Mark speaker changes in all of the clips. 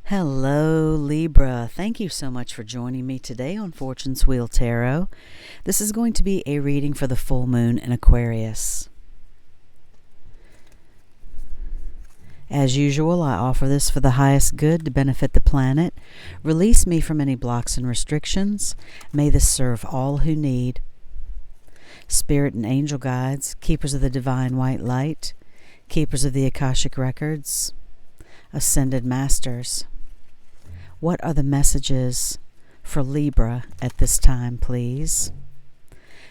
Speaker 1: Hello, Libra. Thank you so much for joining me today on Fortune's Wheel Tarot. This is going to be a reading for the full moon in Aquarius. As usual, I offer this for the highest good to benefit the planet. Release me from any blocks and restrictions. May this serve all who need. Spirit and angel guides, keepers of the divine white light, keepers of the Akashic records, ascended masters. What are the messages for Libra at this time, please?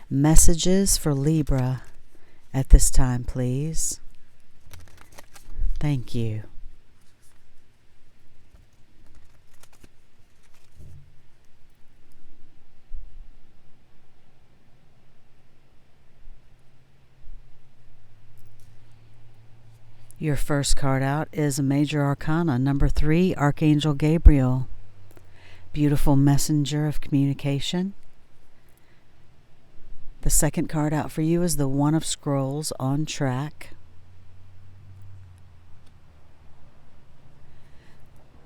Speaker 1: Messages for Libra at this time, please. Thank you. Your first card out is a Major Arcana, number 3, Archangel Gabriel. Beautiful messenger of communication. The second card out for you is the One of Scrolls, on track.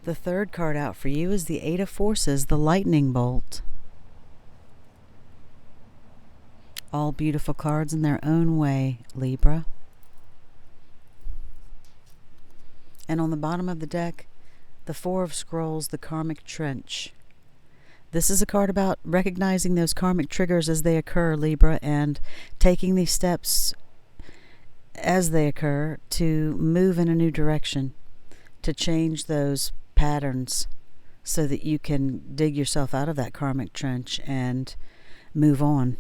Speaker 1: The third card out for you is the Eight of Forces, the Lightning Bolt. All beautiful cards in their own way, Libra. And on the bottom of the deck, the Four of Scrolls, the Karmic Trench. This is a card about recognizing those karmic triggers as they occur, Libra, and taking these steps as they occur to move in a new direction, to change those patterns so that you can dig yourself out of that karmic trench and move on.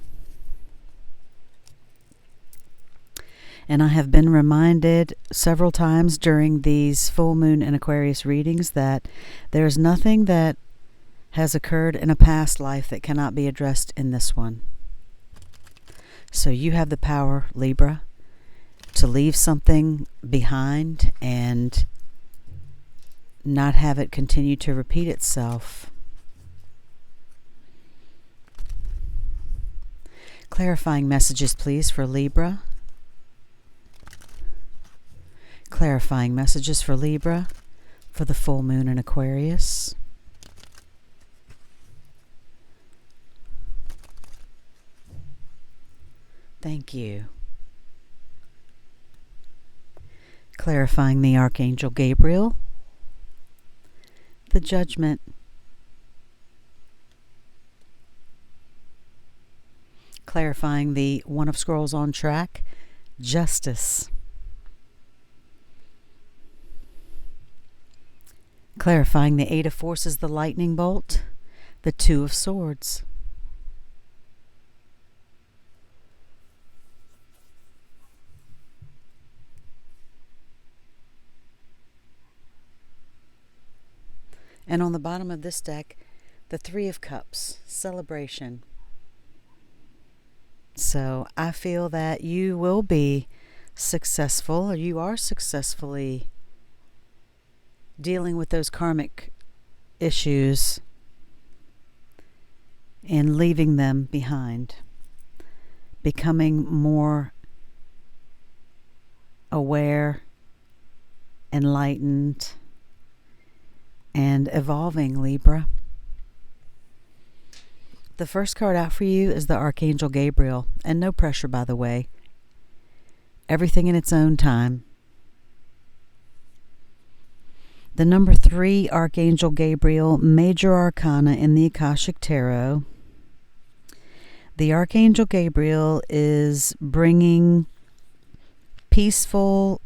Speaker 1: And I have been reminded several times during these full moon and Aquarius readings that there's nothing that has occurred in a past life that cannot be addressed in this one. So you have the power, Libra, to leave something behind and not have it continue to repeat itself. Clarifying messages, please, for Libra. Clarifying messages for Libra for the full moon in Aquarius. Thank you. Clarifying the Archangel Gabriel. The Judgment. Clarifying the One of Scrolls, on track. Justice. Clarifying the Eight of Forces, the Lightning Bolt. The Two of Swords. And on the bottom of this deck, the Three of Cups, celebration. So I feel that you will be successful, or you are successfully dealing with those karmic issues and leaving them behind, becoming more aware, enlightened, and evolving, Libra. The first card out for you is the Archangel Gabriel, and no pressure, by the way. Everything in its own time. The number 3, Archangel Gabriel, Major Arcana in the Akashic Tarot. The Archangel Gabriel is bringing peaceful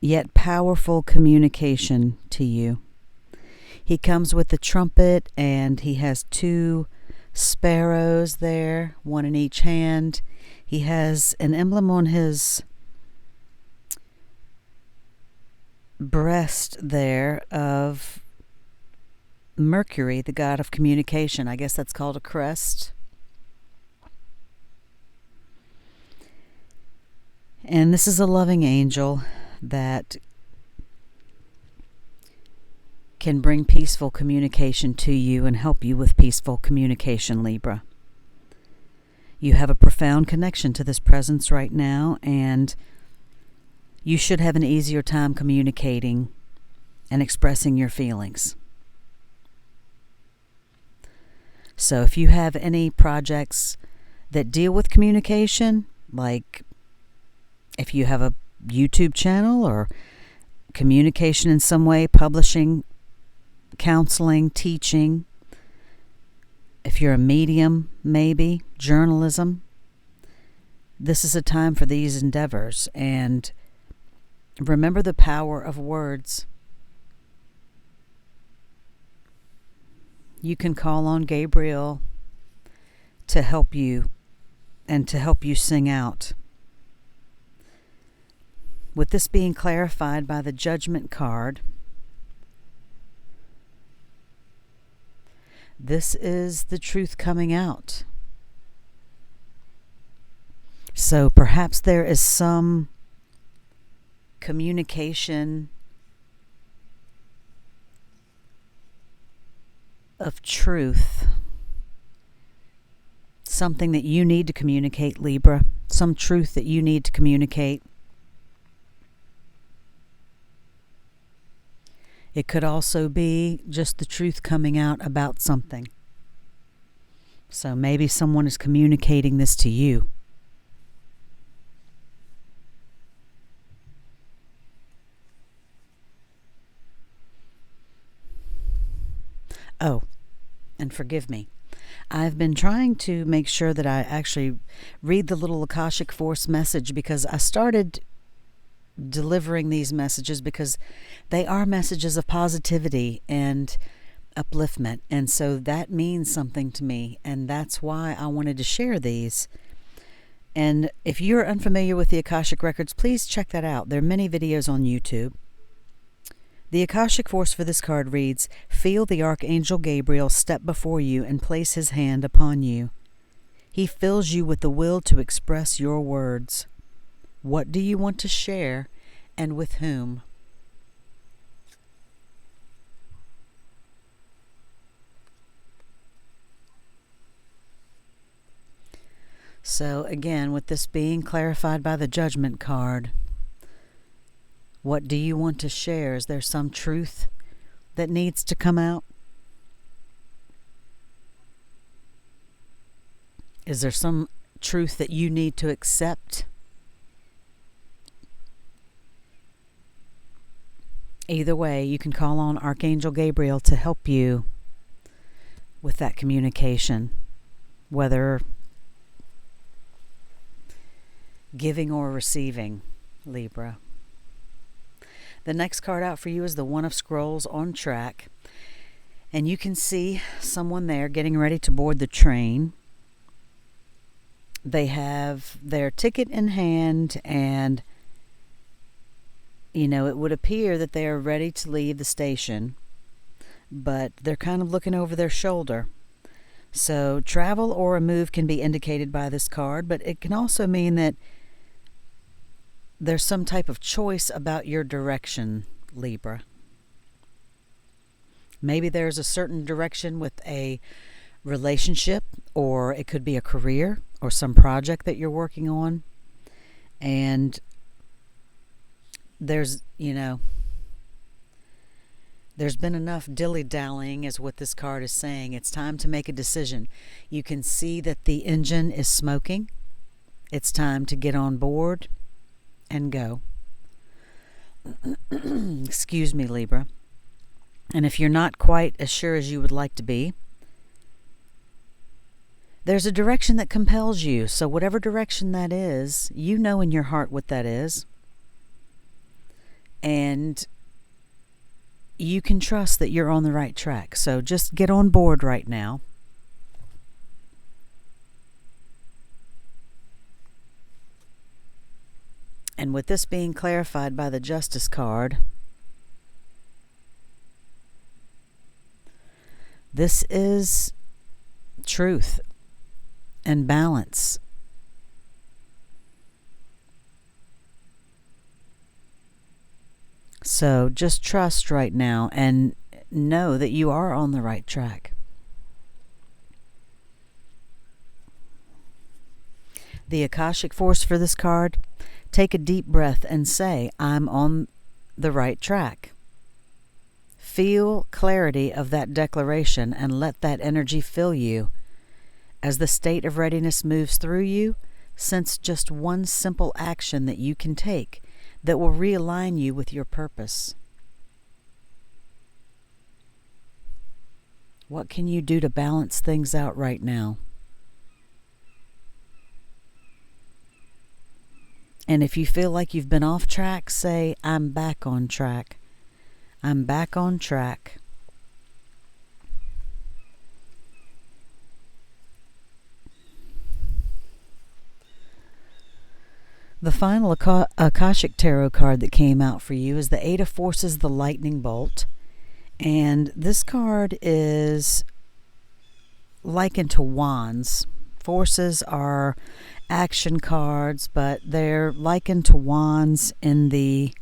Speaker 1: yet powerful communication to you. He comes with the trumpet, and he has 2 sparrows there, one in each hand. He has an emblem on his breast there of Mercury, the god of communication. I guess that's called a crest. And this is a loving angel that can bring peaceful communication to you and help you with peaceful communication, Libra. You have a profound connection to this presence right now, and you should have an easier time communicating and expressing your feelings. So if you have any projects that deal with communication, like if you have a YouTube channel or communication in some way, publishing, counseling, teaching, if you're a medium, maybe, journalism, this is a time for these endeavors. And remember the power of words. You can call on Gabriel to help you and to help you sing out. With this being clarified by the Judgment card, this is the truth coming out. So perhaps there is some communication of truth, something that you need to communicate, Libra, some truth that you need to communicate. It could also be just the truth coming out about something. So maybe someone is communicating this to you. Oh, and forgive me. I've been trying to make sure that I actually read the little Akashic Force message, because I started delivering these messages because they are messages of positivity and upliftment. And so that means something to me. And that's why I wanted to share these. And if you're unfamiliar with the Akashic Records, please check that out. There are many videos on YouTube. The Akashic Force for this card reads, "Feel the Archangel Gabriel step before you and place his hand upon you. He fills you with the will to express your words. What do you want to share, and with whom?" So again, with this being clarified by the Judgment card, what do you want to share? Is there some truth that needs to come out? Is there some truth that you need to accept? Either way, you can call on Archangel Gabriel to help you with that communication, whether giving or receiving, Libra. The next card out for you is the One of Scrolls on track. And you can see someone there getting ready to board the train. They have their ticket in hand, and it would appear that they are ready to leave the station, but they're kind of looking over their shoulder. So travel or a move can be indicated by this card, but it can also mean that there's some type of choice about your direction, Libra. Maybe there's a certain direction with a relationship, or it could be a career or some project that you're working on. And there's been enough dilly-dallying, is what this card is saying. It's time to make a decision. You can see that the engine is smoking. It's time to get on board and go. Excuse me, Libra. And if you're not quite as sure as you would like to be, there's a direction that compels you. So whatever direction that is, you know in your heart what that is. And you can trust that you're on the right track. So just get on board right now. And with this being clarified by the Justice card, this is truth and balance. So just trust right now and know that you are on the right track. The Akashic Force for this card, take a deep breath and say, "I'm on the right track." Feel clarity of that declaration and let that energy fill you. As the state of readiness moves through you, sense just one simple action that you can take that will realign you with your purpose. What can you do to balance things out right now? And if you feel like you've been off track, say, I'm back on track. I'm back on track. The final Akashic Tarot card that came out for you is the Eight of Forces, the Lightning Bolt. And this card is likened to wands. Forces are action cards, but they're likened to wands in the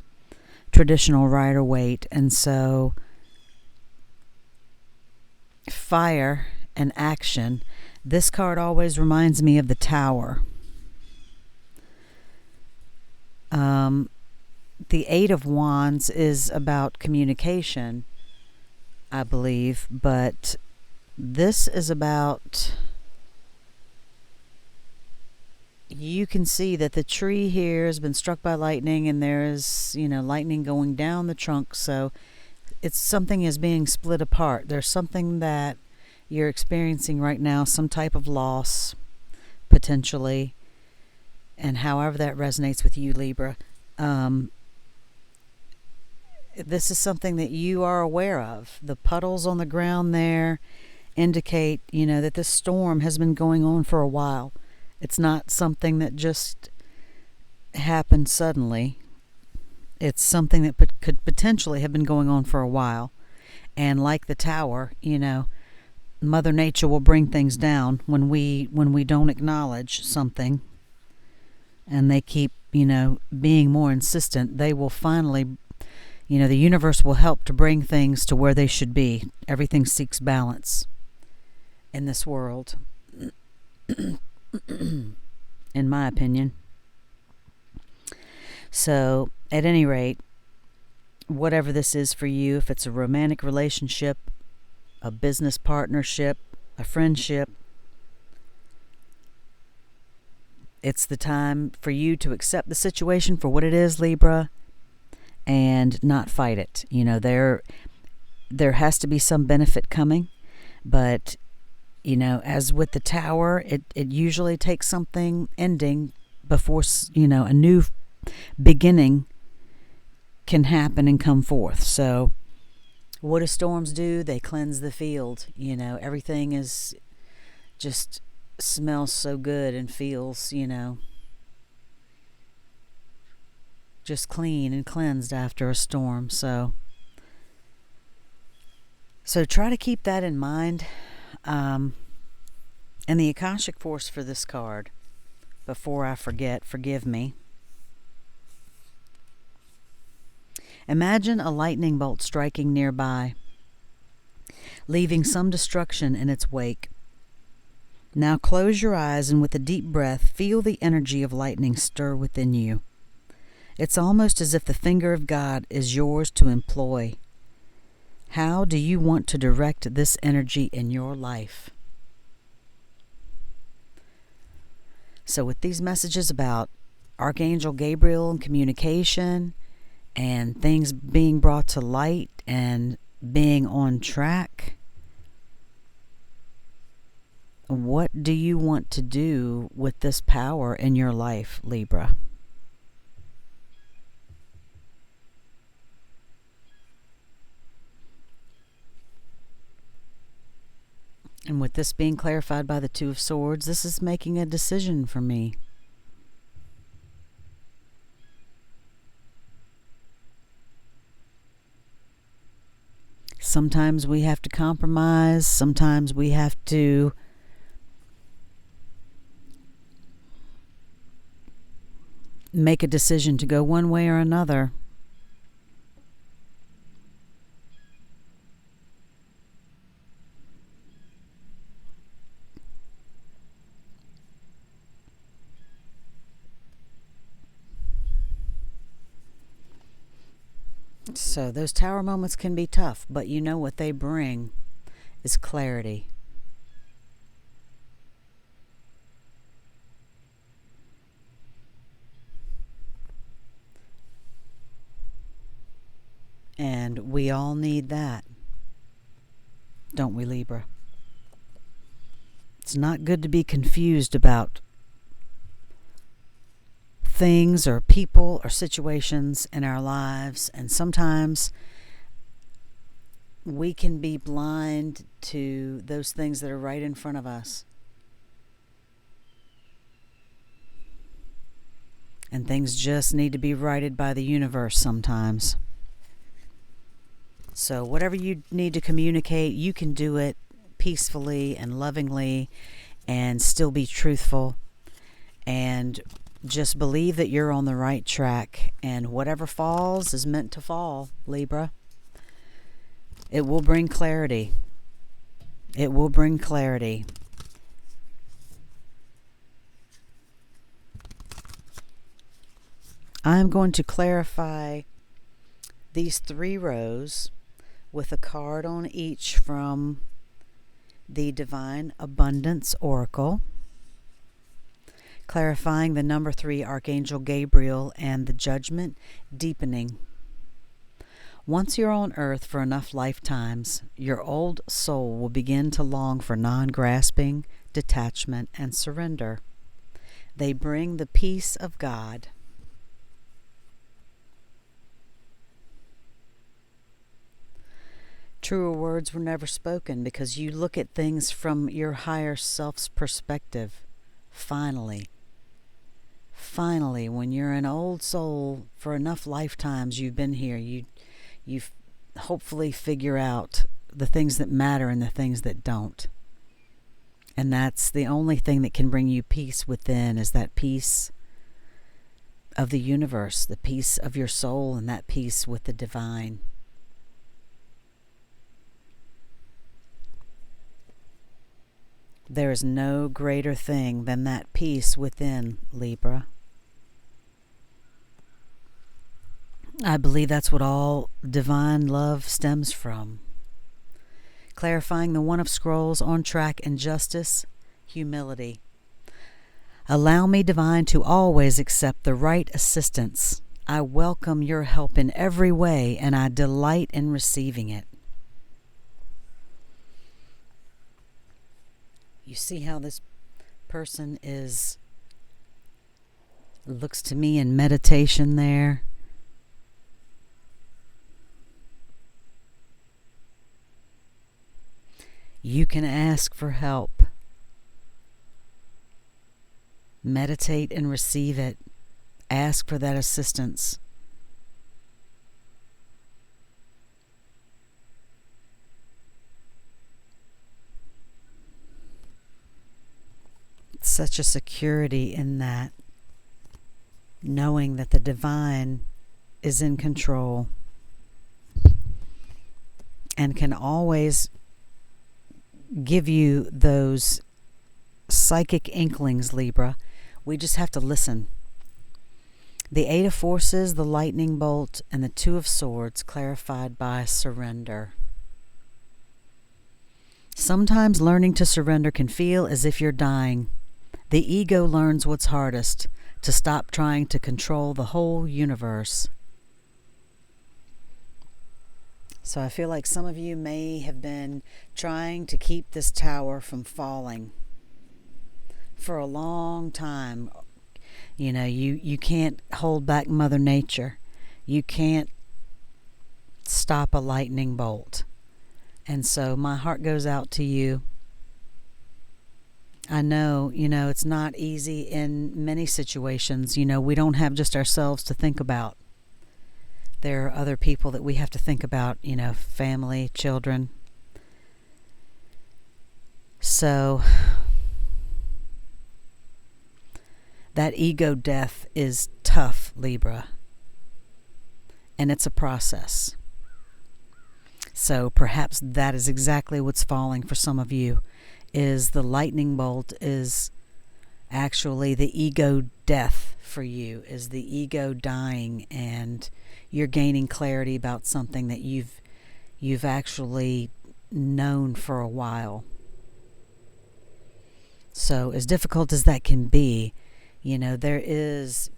Speaker 1: traditional Rider-Waite. And so fire and action. This card always reminds me of the Tower. The Eight of Wands is about communication, I believe, but this is about, you can see that the tree here has been struck by lightning, and there is, lightning going down the trunk, so it's something is being split apart. There's something that you're experiencing right now, some type of loss, potentially, and however that resonates with you, Libra. This is something that you are aware of. The puddles on the ground there indicate, that this storm has been going on for a while. It's not something that just happened suddenly. It's something that could potentially have been going on for a while. And like the Tower, Mother Nature will bring things down when we don't acknowledge something, and they keep, being more insistent. They will finally, the universe will help to bring things to where they should be. Everything seeks balance in this world, in my opinion. So, at any rate, whatever this is for you, if it's a romantic relationship, a business partnership, a friendship, it's the time for you to accept the situation for what it is, Libra, and not fight it. There has to be some benefit coming, but, as with the Tower, it usually takes something ending before, a new beginning can happen and come forth. So what do storms do? They cleanse the field. Everything is just smells so good and feels, just clean and cleansed after a storm. So try to keep that in mind. And the Akashic Force for this card, before I forget, forgive me. Imagine a lightning bolt striking nearby, leaving some destruction in its wake. Now close your eyes and with a deep breath, feel the energy of lightning stir within you. It's almost as if the finger of God is yours to employ. How do you want to direct this energy in your life? So with these messages about Archangel Gabriel and communication and things being brought to light and being on track, what do you want to do with this power in your life, Libra? And with this being clarified by the Two of Swords, this is making a decision for me. Sometimes we have to compromise. Sometimes we have to make a decision to go one way or another. So those tower moments can be tough, but you know what they bring is clarity. And we all need that, don't we, Libra? It's not good to be confused about things or people or situations in our lives, and sometimes we can be blind to those things that are right in front of us. And things just need to be righted by the universe sometimes. So whatever you need to communicate, you can do it peacefully and lovingly and still be truthful. And just believe that you're on the right track. And whatever falls is meant to fall, Libra. It will bring clarity. It will bring clarity. I'm going to clarify these 3 rows with a card on each from the Divine Abundance Oracle, clarifying the number 3, Archangel Gabriel, and the Judgment Deepening. Once you're on earth for enough lifetimes, your old soul will begin to long for non-grasping, detachment, and surrender. They bring the peace of God. Truer words were never spoken because you look at things from your higher self's perspective. Finally, when you're an old soul for enough lifetimes you've been here, you hopefully figure out the things that matter and the things that don't. And that's the only thing that can bring you peace within, is that peace of the universe, the peace of your soul, and that peace with the divine. There is no greater thing than that peace within, Libra. I believe that's what all divine love stems from. Clarifying the One of Scrolls, on track and justice, humility. Allow me, divine, to always accept the right assistance. I welcome your help in every way, and I delight in receiving it. You see how this person looks to me in meditation there? You can ask for help. Meditate and receive it. Ask for that assistance. Such a security in that, knowing that the divine is in control and can always give you those psychic inklings, Libra. We just have to listen. The 8 of Forces, the lightning bolt, and the 2 of Swords, clarified by surrender. Sometimes learning to surrender can feel as if you're dying. The ego learns what's hardest, to stop trying to control the whole universe. So I feel like some of you may have been trying to keep this tower from falling for a long time. You know, you can't hold back Mother Nature. You can't stop a lightning bolt. And so my heart goes out to you. I know, it's not easy in many situations. We don't have just ourselves to think about. There are other people that we have to think about, family, children. So that ego death is tough, Libra. And it's a process. So perhaps that is exactly what's falling for some of you, is the lightning bolt is actually the ego death for you, is the ego dying, and you're gaining clarity about something that you've actually known for a while. So as difficult as that can be, there is,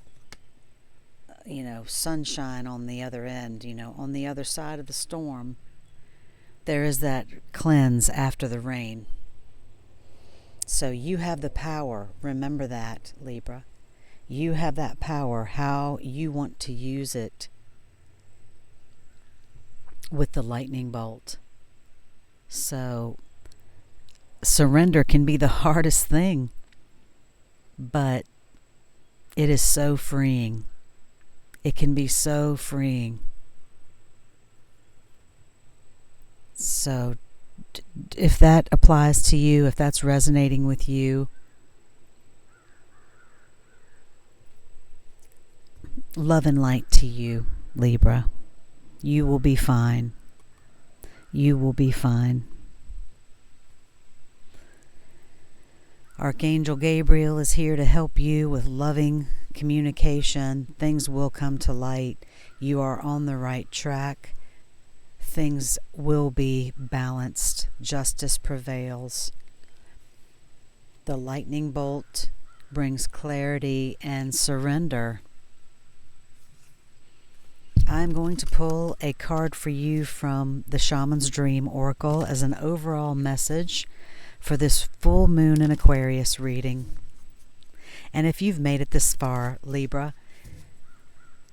Speaker 1: sunshine on the other end, on the other side of the storm. There is that cleanse after the rain. So you have the power. Remember that, Libra. You have that power, how you want to use it with the lightning bolt. So surrender can be the hardest thing, but it is so freeing. It can be so freeing. So if that applies to you, if that's resonating with you, love and light to you, Libra. You will be fine. You will be fine. Archangel Gabriel is here to help you with loving communication. Things will come to light. You are on the right track. Things will be balanced. Justice prevails. The lightning bolt brings clarity and surrender. I'm going to pull a card for you from the Shaman's Dream Oracle as an overall message for this full moon in Aquarius reading. And if you've made it this far, Libra,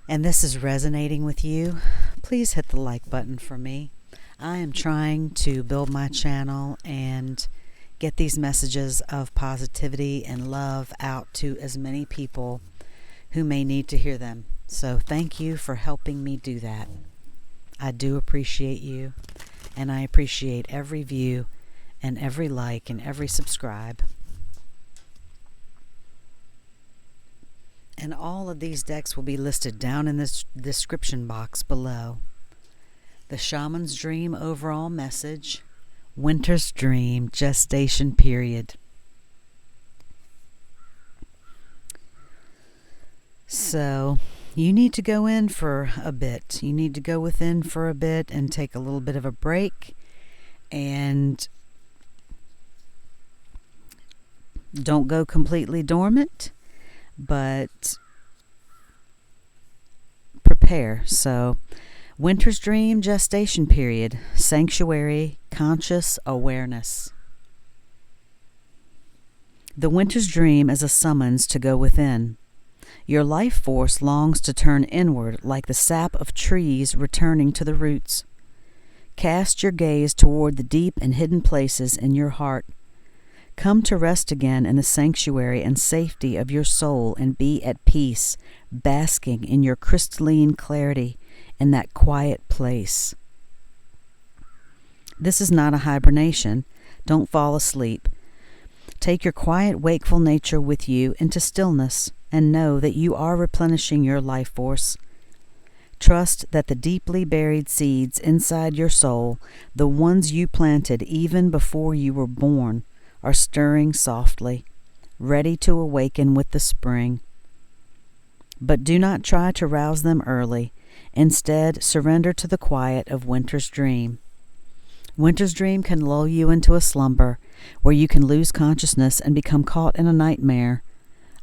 Speaker 1: and this is resonating with you, please hit the like button for me. I am trying to build my channel and get these messages of positivity and love out to as many people who may need to hear them. So thank you for helping me do that. I do appreciate you, and I appreciate every view and every like and every subscribe. And all of these decks will be listed down in this description box below. The Shaman's Dream overall message, Winter's Dream gestation period. So you need to go in for a bit. You need to go within for a bit and take a little bit of a break, and don't go completely dormant, but prepare. So Winter's Dream gestation period, sanctuary, conscious awareness. The Winter's Dream is a summons to go within. Your life force longs to turn inward like the sap of trees returning to the roots. Cast your gaze toward the deep and hidden places in your heart. Come to rest again in the sanctuary and safety of your soul and be at peace, basking in your crystalline clarity in that quiet place. This is not a hibernation. Don't fall asleep. Take your quiet, wakeful nature with you into stillness and know that you are replenishing your life force. Trust that the deeply buried seeds inside your soul, the ones you planted even before you were born, are stirring softly, ready to awaken with the spring. But do not try to rouse them early. Instead, surrender to the quiet of Winter's Dream. Winter's Dream can lull you into a slumber where you can lose consciousness and become caught in a nightmare.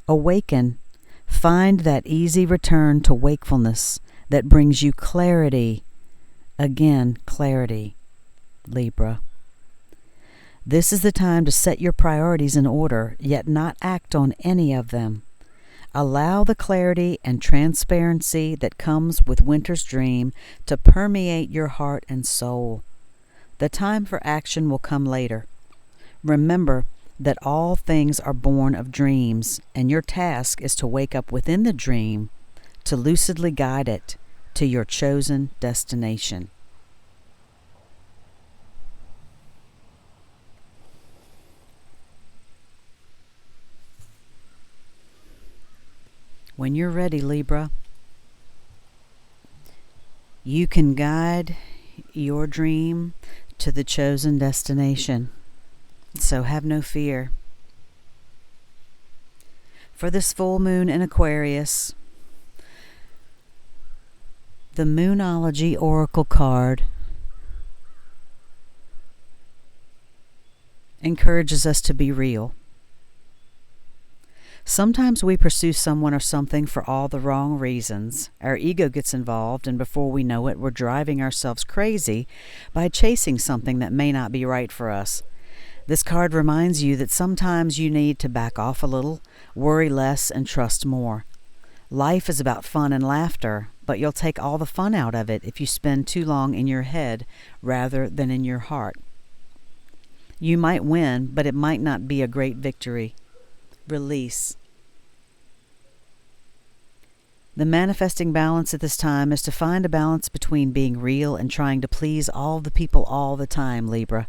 Speaker 1: Awaken. Find that easy return to wakefulness that brings you clarity. Again, clarity, Libra. This is the time to set your priorities in order, yet not act on any of them. Allow the clarity and transparency that comes with Winter's Dream to permeate your heart and soul. The time for action will come later. Remember that all things are born of dreams, and your task is to wake up within the dream, to lucidly guide it to your chosen destination. When you're ready, Libra, you can guide your dream to the chosen destination. So have no fear. For this full moon in Aquarius, the Moonology Oracle card encourages us to be real. Sometimes we pursue someone or something for all the wrong reasons. Our ego gets involved, and before we know it, we're driving ourselves crazy by chasing something that may not be right for us. This card reminds you that sometimes you need to back off a little, worry less, and trust more. Life is about fun and laughter, but you'll take all the fun out of it if you spend too long in your head rather than in your heart. You might win, but it might not be a great victory. Release. The manifesting balance at this time is to find a balance between being real and trying to please all the people all the time, Libra.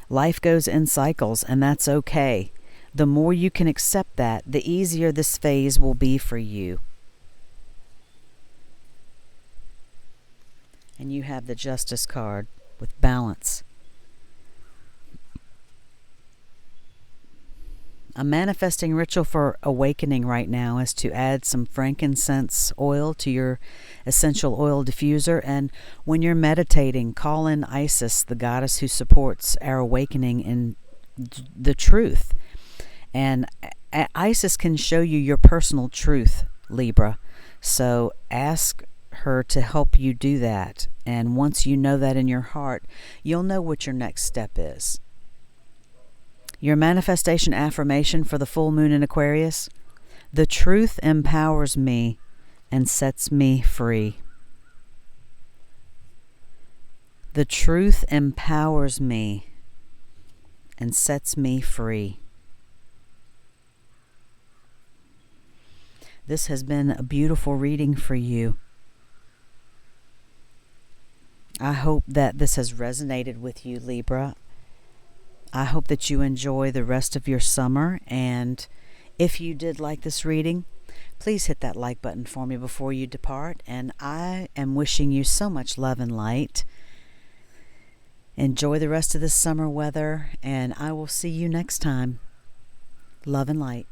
Speaker 1: Life goes in cycles, and that's okay. The more you can accept that, the easier this phase will be for you. And you have the Justice card with balance. A manifesting ritual for awakening right now is to add some frankincense oil to your essential oil diffuser, and when you're meditating, call in Isis, the goddess who supports our awakening in the truth. And Isis can show you your personal truth, Libra. So ask her to help you do that. And once you know that in your heart, you'll know what your next step is. Your manifestation affirmation for the full moon in Aquarius: the truth empowers me and sets me free. The truth empowers me and sets me free. This has been a beautiful reading for you. I hope that this has resonated with you, Libra. I hope that you enjoy the rest of your summer, and if you did like this reading, please hit that like button for me before you depart, and I am wishing you so much love and light. Enjoy the rest of this summer weather, and I will see you next time. Love and light.